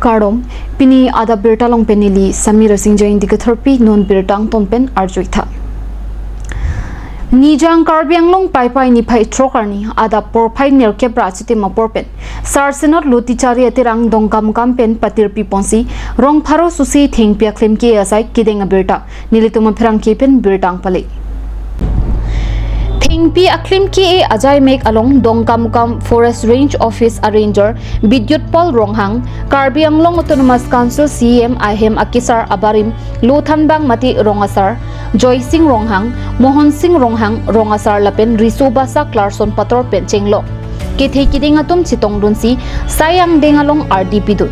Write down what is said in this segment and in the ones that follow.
Kardom, Pini Ada Birtalong Penili, Samira Singja Indicatherpi, non Birtang Tompen, Arjuita. Nijang Karbianglong Pai ni Pai Trokarni, Ada Porpai Nirkebra Chitima Porpen, Sarsenot Lutichari Atirang Dongkam Kampen, Patir Piponsi, Rong Paro Susi Thing Piaklim Ki Asai, Kidding a Birta, Nilituma Perang Kipen, Birtang Pali. Thingpi aklim ki ajai make along Dongkamukam Forest Range Office Arranger Bidyut Paul Ronghang Karbi Anglong Autonomous Council CM Ahem Akisar Abarim Luthanbang Mati Rongasar Joy Singh Ronghang Mohan Singh Ronghang Rongasar Lapen Risubasa Clarkson Pator Penchenglo Kithei Kiding Atum Chitong Dunsi Sayang Dengalong RDP Dut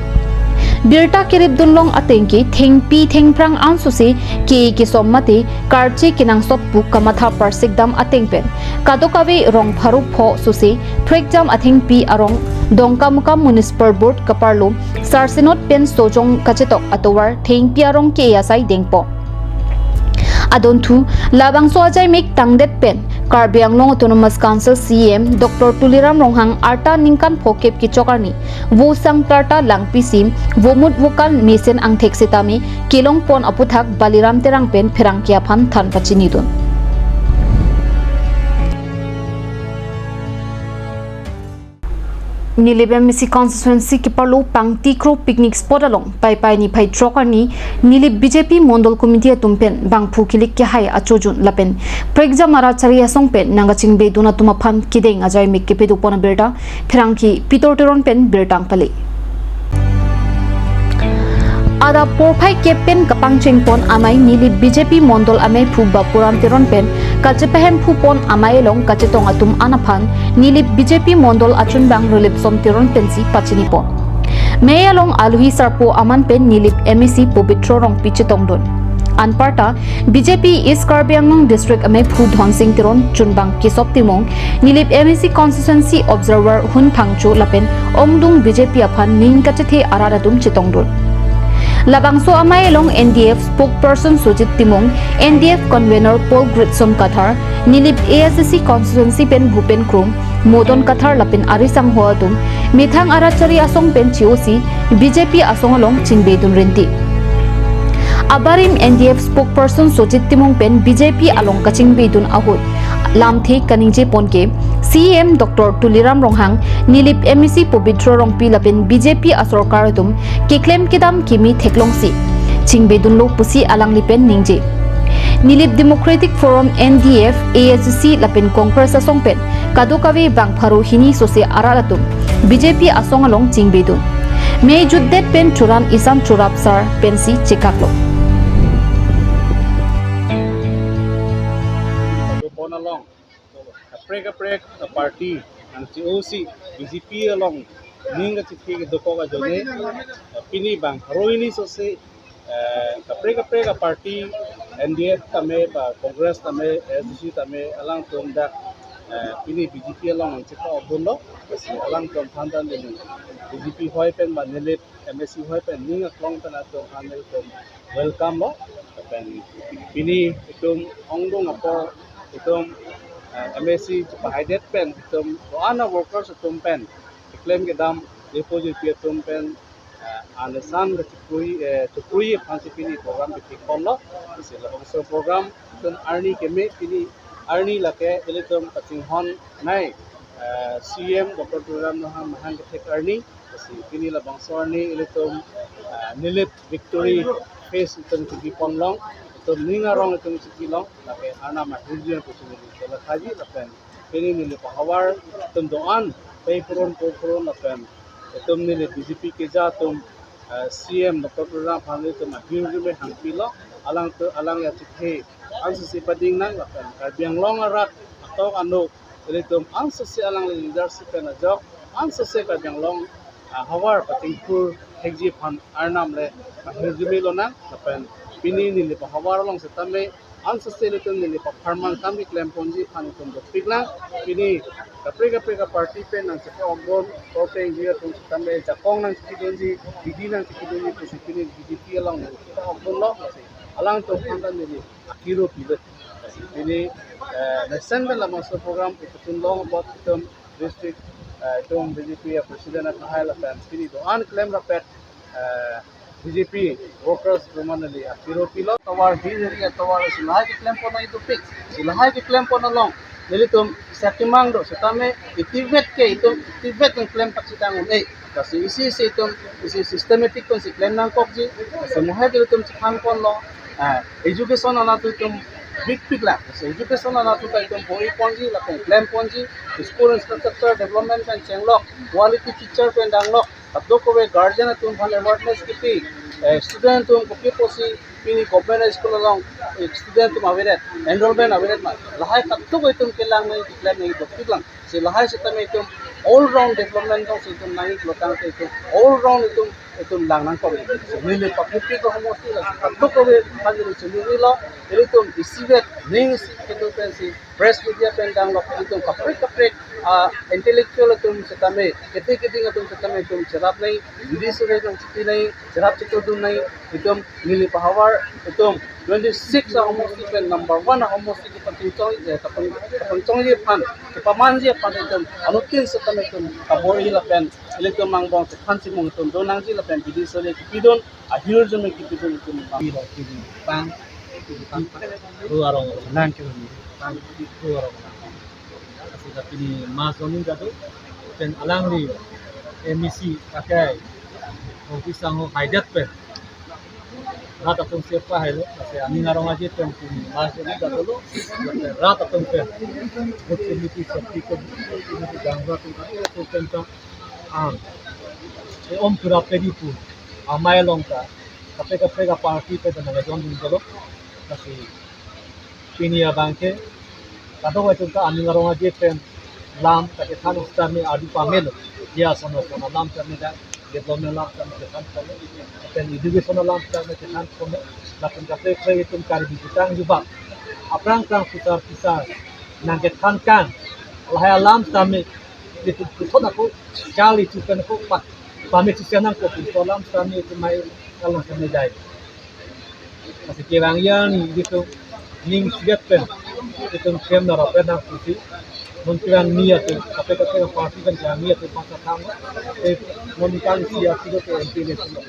Birta kirib dunlong atengki thengpi thengprang ansusi ki sommati karchi kinang sotpu kamatha parsikdam atengpen kadokawi rong pharu pho susi threkjam athengpi arong dongkamuka municipal board kaparlo sarsinot pen sojong kachetok atowar thengpi arong ke yasai dengpo adontu labangso ajai mek tangdet pen Karbi Anglong Autonomous Council CM Dr. Tuliram Ronghang Arta Ningkan Phokep ki chokarni wo sangkarta langpi sim womut wokan mesen ang theksitami kilong pon aputhak Baliram terang pen pherang kia phan than pachinidun Nilib MSC constituency ki parlo pangti kro picnic spot along pai ni pai trokarni Nilib BJP Mondol Committee tumpen bangphu kilik ki hai achojun lapen pregja mara charia songpen nangaching be duna tuma phan kideng ajai mik ke pedu pona berta phirangki pitorteron pen bertang pali Ada porpai kepen kapang chengpon amai Nilib BJP Mondol amai phu bapuram teron pen kachepehem phu pon amai long kachetong atum anaphan Nilib BJP Mondol achun bang relip som teron pensi pachini pon meyalong alui sarpo aman pen Nilib MEC Pobitro rong pichetong don Anparta BJP East Karbi Anglong District amai phu dhonsing teron chunbang kisop timong Nilib MEC Constituency Observer hun thangchu lapen ongdung BJP aphan ning kachethe aradatum chitong don Labangso amai along NDF spokesperson Sujit Timong, NDF convener Paul Gritsom Kathar, Nilib ASC constituency pen Bhupen Krum, Modon Kathar lapin Arisang Hoadum, Mithang Arachari Asong pen COC, BJP Asong along Chingbedun Rinti. Abarim NDF spokesperson Sujit Timong pen BJP along Kachingbedun Ahud, Lamthe Kaningje Ponke, CM Dr. Tuliram Ronghang, Nilib MEC Pobitro Rongpi lapin BJP Asorkaratum, Kiklem Kidam Kimi Theklongsi, Chingbedunlo Pusi Alang Lipen Ningje. Nilib Democratic Forum NDF ASC lapin Congress Asongpen, Kadukawi Bangpharu Hini Sose Aralatum, BJP Asong along Chingbedun. May Juddet Pen Churan Isam Churapsar Pensi Chikaklo. Along preg party and COC BJP along ninga chithi dokoga jone pini bang roini so se preg party NDF tame ba Congress tame SDC tame alang tumda pini BJP along chika obulo alang tum thandan ni BJP hoi pen ba Nilib MSC hoi pen ninga klong tan ato hanel tum welcome mo pen pini itum ongdong apor itum MSC pahidet pen itum doana workers itum pen claim ke dam deposit pe itum pen anasan ke chukui phansi pini program ke tikolo isela so program itum arni ke me pini arni lake itum patinghon nai CM Dr. Tuliram Ronghang mahang ke thek arni pini la bangsarni itum Nilib victory face itum ki ponlong तो निंगा रोंग तुम सिकिलों लगे आना में हिजन कुछ नहीं तो लखाजी लपेन पेनी नीले पहावार तुम दोआन पे पुरोन लपेन तुम नीले BJP के जा तुम CM डॉक्टर तुलिराम फांगे तुम हिजन में हंगपीलो अलांग या चिथे अंश से पदिंग नंग लपेन Karbi Anglong arak atau anu jadi तुम अंश से अलांग लीडरशिप पे न जाओ अंश से Karbi Anglong हवार पतिंगपुर हेजी फान आरनाम ले हिजन में लो नंग लपेन Pini nili pa hawar long setame unsustainable nili pa farmang kami claim ponji panitum do piglang pini kapre party pen nang sepe ogon tote india tum setame jakong nang sikidonji bidi nang sikidonji pusi pini BJP along kita ogon lo alang to pandan nili akiro pibet pini next la master program itun long about itum district itum BJP president at high la pini do an claim rapet BJP workers permanently Piro Pilo towar diri towar silahai ki claim pon itu fix silahai ki claim pon long jadi tum sakimang do setame itivet ke itu itivet yang claim tak sitang ei kasi isi itu isi systematic kon si claim nang kok ji semua itu tum sikang pon lo education ana tu tum big lah education ana tu kai tum poi pon ji la claim pon ji school infrastructure development and changelok quality teacher pen danglok abdo ko guardian tum bhal awareness kiti student tum kopi posi pini government school along student tum awareness enrollment awareness ma lahai abdo ko tum kelang mai declare mai dokti lang se lahai se tam tum all round development ko se tum nai lokang ke tum all round tum lang nang ko nile public ko homosti la abdo ko hajri chuli lo tum isivet news ke tum pensi press media pen danglok tum kapre intellectual tum setame kete tum setame tum serap nai judiciary tum chiti nai serap chitu tum nai tum nili power tum 26 almost pen number 1 almost ki patin chong ye pan ke paman je pan tum anutin setame tum kaboi la pen tum mang bong pan si mong tum donang ji la pen judiciary ki pidon a hiur jome ki pidon tum pang ruarong nan ki pang ruarong tapi ni masonin kado pen alang ni emisi pakai office ang hijack pe rata tum siapa hai lo kasi ani ngarong aje pen masonin kado lo rata tum pe community safety ko ni gangwa tu pen ta om pura pedi pu amai long ta kapeka party pe ta ngai din kado kasi pinia bangke kado ko tum ta ani ngarong aje pen lam kake than ustar ni adu pamel dia sono lam karne da development lam karne than sono pen education lam karne than sono lakin kape kre tum kar bi tang juba aprang tang putar pisar nang ke than kan lahaya lam tame itu thona ko jali tu kan ko pa pame tu senang ko pu lam tame tu mai kalang karne dai kasi kirang yan dito ning sigat pen itu kem na rapen na puti Muntiran niat tu, kapal parti kan niat tu pasal tangga, muntiran siap itu tu MPN semua.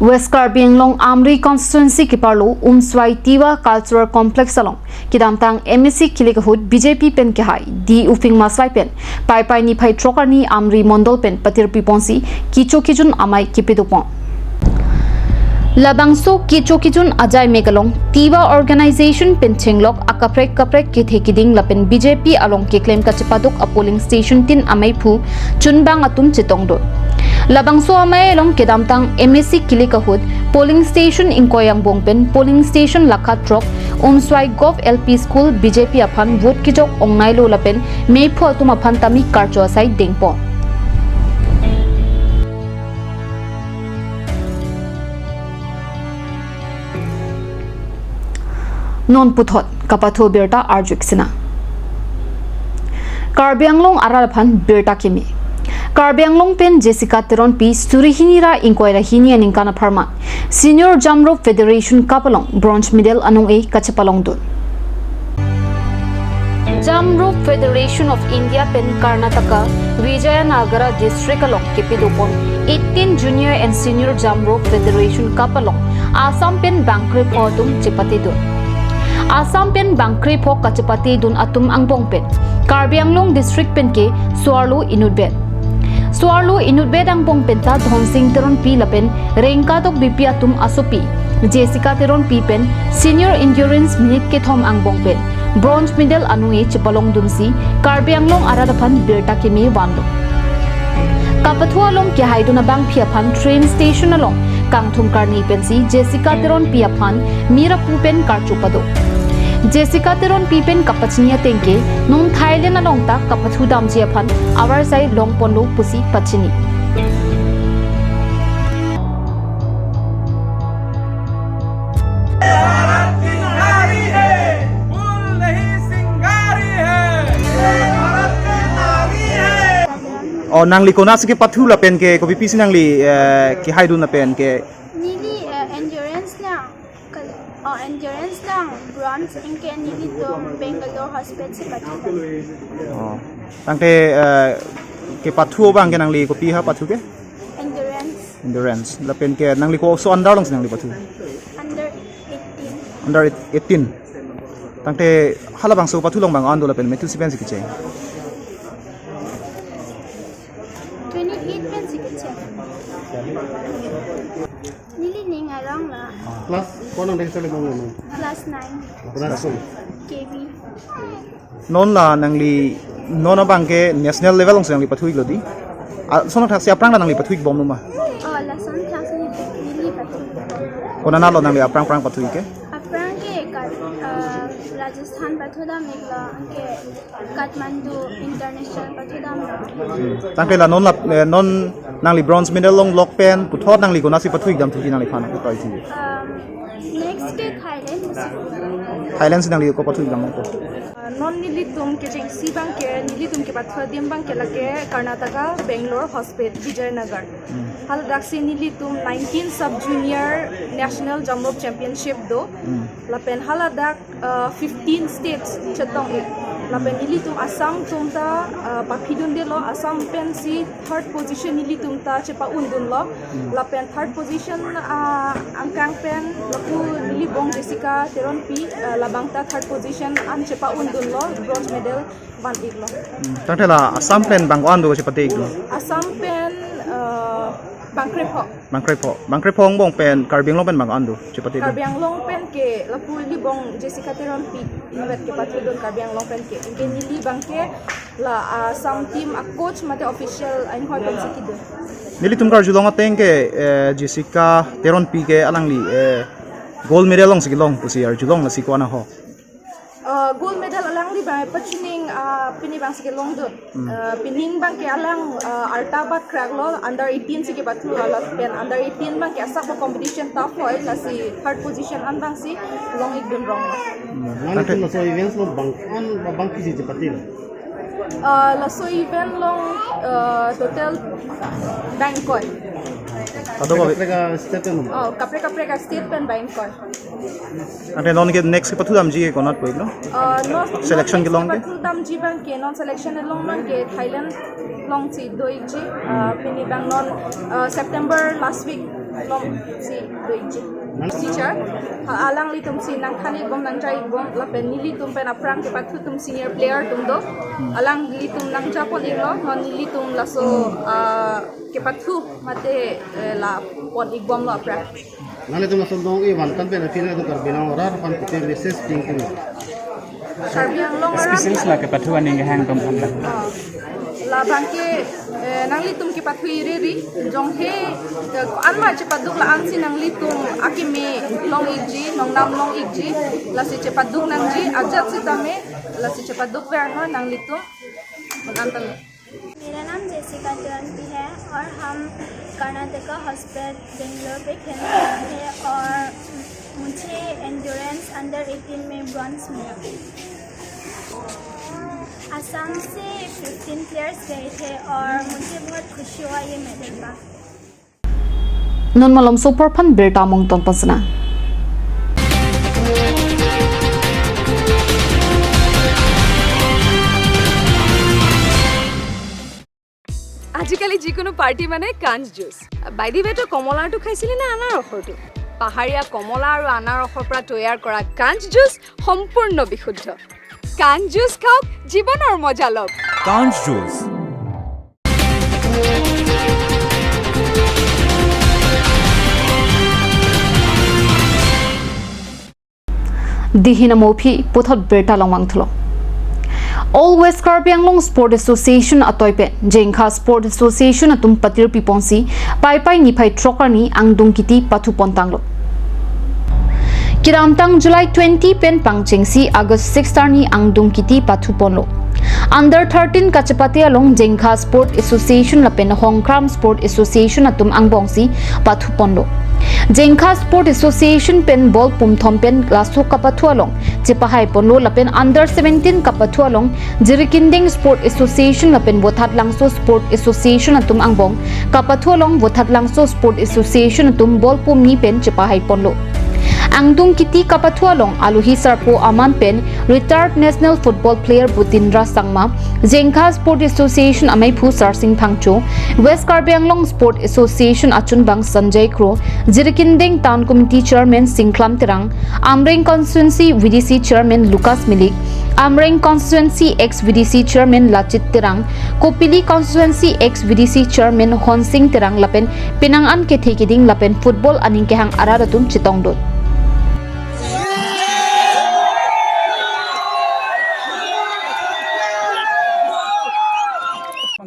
West Karbi Anglong Amri constituency ki parlo Umswai Tiwa Cultural Complex along kidamtang MSC Kilikahut BJP pen ke hai di ufing maswai pen pai ni phai trokar ni Amri Mondol pen patir piponsi kicho kijun amai kipidupon Labangso kichokijun ajai megalong Tiwa organization penchenglok akaprek ki thekiding lapen BJP along ke claim ka chipaduk a polling station tin amai phu chunbang atum chitongdo Labangso amai along kedamtang MSC Kilikahut polling station inkoyang bongpen polling station lakha trok Umswai Gov LP School BJP aphan vote kijok ongnailo lapen mephu atum aphan tami karcho asai dengpon non puthot kapatho berta arjuksina Karbi Anglong aralphan berta kimi Karbi Anglong pen Jessica Teron P Surihinira inkoira hini aning pharma Senior Jamro Federation kapalong bronze medal anong e kachapalong dun Jamro Federation of India pen Karnataka Vijayanagara district along kipidupon 18 junior and senior Jamro Federation kapalong Assam pen Bangkre podum chipati dun Assam pen Bangkre phok kachapati dun atum angbong pen Karbi Anglong district pen ke Swarlo Inutbed angbong pen ta Dhonsing Teron P lapen Rengkatok BP atum asopi Jessica Teron P pen senior endurance minute ke thom angbong pen bronze medal anungi chipalong dunsi Karbi Anglong aradaphan berta kemi wanlo Kapathu along ke haiduna bang phiaphan train station along Kangthum Karni pensi Jessica Teron P aphan Mirapu pen karchupado Jessica Teron P pen kapachnia tengke non Thailand along ta kapathu damji aphan our side long ponlo pusi pachini Oh nangli kona sike pathu la pen ke ko bipis nangli ki haidu na pen ke nili endurance na bronze inke nili to Bangalore hospital se pathu oh tangte ke pathu bang ke nangli ko pi ha pathu ke endurance endurance lapen ke nangli ko so under long nangli pathu under 18. under 18 tangte halabang so pathu long bang ando lapen metu sipen sikiche 28 pen sikit. Nili ning arang la Class kau nang desa lebih mana? class 9 Class KB. non la nangli non bang ke national level long nangli pathu iglodi sono thak sia prang la nangli pathu bom numa Oh, la son class nili patu. kona na lo nangli aprang pathu ke Aprang ke kat Rajasthan patu da megla ke Kathmandu International patu da megla. tangte la non nangli bronze medal long lock pen puthot nangli ko nasi pathu igdam thi nangli phana ko tai thi Next ke Thailand sin nangli ko pathu igdam ko non nilitum ke jeng sibang ke nilitum ke patha diambang ke lake Karnataka Bangalore Hospital Vijayanagar hal daksi nilitum 19 sub junior national jump rope championship do lapen haladak 15 states chetong lapen nilitum Assam tumta papidun de lo Assam pen si third position nilitum ta chepa undun lo lapen third position angkang pen laku nilibong Jessica Teronpi labang ta third position an chepa undun lo bronze medal ban iglo tangte la assam pen bang ando che pate iglo Assam pen bangkrepo bong pen karbing long pen bang ando che pate Karbiang long pen ke lapu libong Jessica Teronpi inwet ke patudon Karbiang long pen ke inke nili bang ke la Assam team a coach mate official ain hoi pen sikido nili tum kar julong ateng ke Jessica Teron pi ke alangli gold medal long sigilong pusi ar julong la sikwana ho gold medal alang di bang pachuning pini bang sige long dun pining bang ke alang artabat kraglo under 18 sige batu alat pen under 18 bang ke asak ko competition top hoy la si third position an bang si long igdun rong Mana tu masuk events lo bang kisi cepat ni. la so event long total Bangkok ado ko Mereka step tu. kapre ka state pen Bangkok ate non ke next ke pathu dam ji ke konat ko iglo Selection ke long ke? dam jibang ke non selection long man ke Thailand long si doi ji pini bang non September last week long si doi ji teacher alang li tum si nang khani bom nang chai bom la pen nili tum pen aprang ke pathu tum senior player tum do alang li tum nang cha pon iglo non nili tum la so ke pathu mate la pon igbom lo aprang Mana tu masuk dong iwan kan pen akhirnya tu karbinang orang kan kita reses tinggi. Karbiang long arang Specialist lah ke patuan yang hang tom ham lah. la bangke nang litum ki pathui ri jong he anma che paduk la ansi nang litum akime long iji nong nam long iji la si che paduk nang ji ajat si tame la si che paduk ver no nang litum antal मेरा नाम Jessica टेरनपी है और हम Karnataka hospital Bangalore पे खेल रहे हैं और मुझे एंड्योरेंस अंडर 18 में ब्रॉन्ज मिला। असम से 15 प्लेयर्स गए थे और मुझे बहुत खुशी हुआ ये मेडल का। non malom super pan berta mong ton pasna আজিকালি যিকোনো পাৰ্টি মানে কাঞ্জ জুচ বাই দি ৱেটো কমলাটো খাইছিলি না আনাৰ ৰসটো পাহাৰীয়া কমলা আৰু আনাৰ ৰসৰ পৰা তৈয়াৰ কৰা কাঞ্জ জুচ সম্পূৰ্ণ বিশুদ্ধ কাঞ্জ জুচ খাওক জীৱনৰ মজা লওক Kanj Juice. dihina mopi puthot berta longwang thlo All West Karbi Anglong Sport Association atoipe Jengkha Sport Association atum patir piponsi pai ni phai trokani angdung kiti pathu pontanglo Kiramtang July 20 pen pangchengsi August 6 tarni angdung kiti pathu ponlo Under 13 Kachapati along Jengkha Sport Association lapen Hongkram Sport Association atum angbongsi pathu ponlo Jengkha Sport Association pen ball pumthom pen laso kapathu along chepahai ponlo lapen Under 17 kapathu along Jirikinding Sport Association lapen Bothatlangso Sport Association atum angbong kapathu along Bothatlangso Sport Association atum ball pumni pen chepahai ponlo Angdung kiti kapathua long aluhi sarpo aman pen retired national football player Butindra Sangma Jengkha Sport Association amai phu sarsing phangcho West Karbi Anglong Sport Association achunbang Sanjay Kro Jirikindeng Town Committee Chairman Singklam Terang Amreng Constituency VDC Chairman Lucas Milik Amreng Constituency ex-VDC Chairman Lachit Terang, Kopili Constituency ex-VDC Chairman Hon Singh Terang lapen pinangan ke thekiding lapen football aning kehang araratun chitongdot.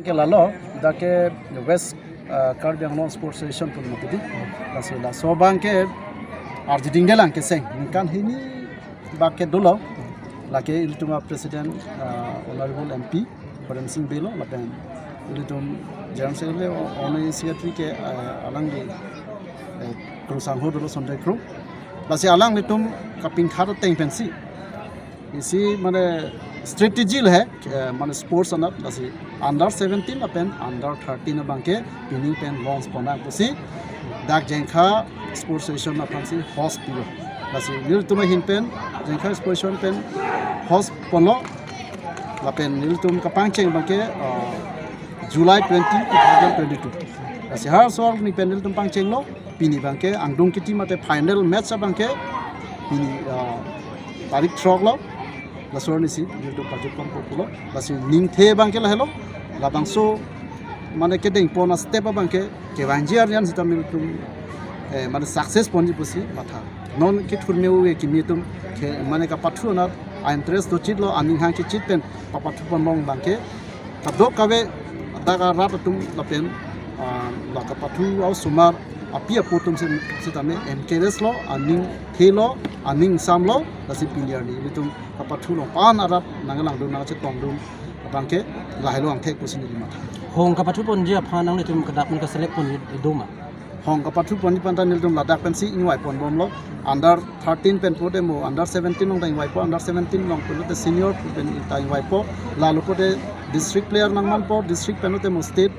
Ke lalo dake West Karbi Anglong Sports Association pun mati la sobang ke arjiding delang ke seng kan hini bakke dolo lake iltuma president honorable MP Param Singh Belo lapen iltum jam sele only secretary ke alang di krusang ho dolo Sunday Kru lase alang litum kaping kharo teng pensi isi mane strategy है माने sports अनक लसी under 17 अपन under 13 बंके पिनिंग पेन लॉन्च पना पुसी दाग जेंखा स्पोर्ट्स एसोसिएशन अपन सी होस्ट पियो लसी नील तुम हिन पेन जेंखा स्पोर्ट्स एसोसिएशन पेन होस्ट पनो लपेन नील तुम कपांग चेंग बंके जुलाई 2022 लसी हर सोल नि पेन नील तुम पांग चेंग लो पिनी बंके अंगडोंग किटी मते फाइनल मैच बंके पिनी तारीख track low lasor ni si youtube project kom populo lasi ning the bangke la hello la bangso mane ke ding pona step bangke ke banjiar yan sitam tum mane success poni pusi matha non ke thurme we ki mitum ke mane ka pathu na interest do chitlo aning hang ki chiten papathu ponong bangke tado kawe daga rat tum lapen la ka pathu au sumar apia potum sitame encourage lo aning thelo aning samlo lasi piliar ni litum kapathu lo pan arab nangalang do nang che tong dum bangke lahelo ang thek pusini lima hong kapathu pon je phanang le tum kadak mun ka select pon doma hong kapathu pon ni panta nil dum ladak pen si inwai pon bom lo under 13 pen po demo under 17 long dai wai po under 17 long po te senior pen tai wai po lalu po de district player nangman po district pen te mo state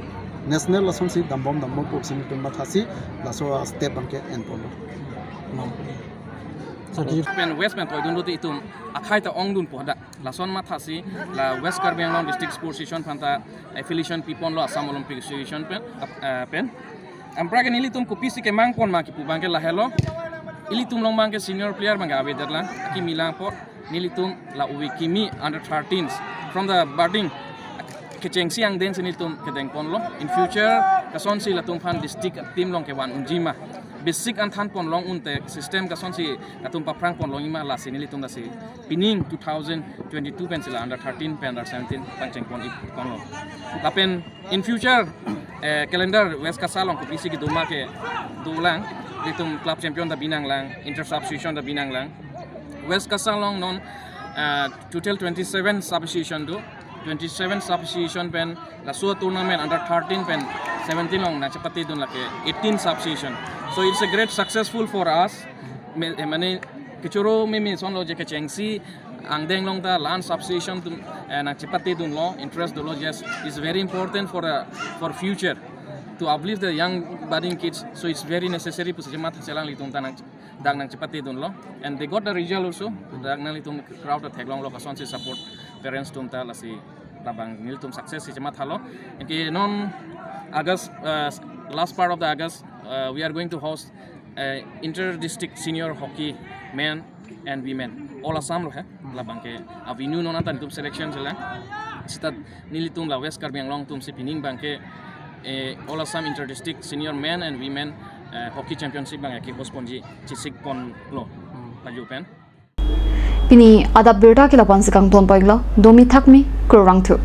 national lason si dambom po sini tum mathasi laso step bangke en po lo pen west pen toidun do itum akhai ta ongdun poda lason mathasi la West Karbi Anglong district sports association phanta affiliation pipon lo Assam Olympic Association pen ampra ke nilitum kopisi ke mangpon ma ki pubangke la hello ilitum long bangke senior player bangke abedarla ki milang po nilitum la uwi kimi under 13s from the budding kechengsi ang den sinitum kedeng pon lo in future kason si latum phan district team long ke wan unjima basic an than pon long unte system kason si latum pa prang pon long ima la sinilitum da si pining 2022 pen sila under 13 pen under 17 pangcheng pon ip pon lo lapen in future calendar West Kasalong ko pisi ki duma ke dulang litum club champion da binang lang inter substitution da binang lang West Kasalong non total 27 substitution do 27 substitution pen la suwa tournament under 13 pen 17 long na chapati dun lake 18 substitution so it's a great successful for us mane kichuro me son lo je ke chengsi ang deng long ta land substitution tum na chapati dun lo interest do lo just is very important for future to uplift the young budding kids so it's very necessary pusi mat selang litung tanang dang nang chapati dun lo and they got the result also dang nang litung crowd thaglong lo kason si support parents tum ta lasi labang nil tum success si mat halo inki non August last part of the August we are going to host inter district senior hockey men and women all Assam lo hai labang ke avinu non atan tum selection sila stat nilitum la West Karbi Anglong tum si pining bang ke all Assam inter district senior men and women hockey championship bang ki host ponji chisik pon lo laju pen Pini adab berda kila pansikang ton poiglo domi thakmi kurang thu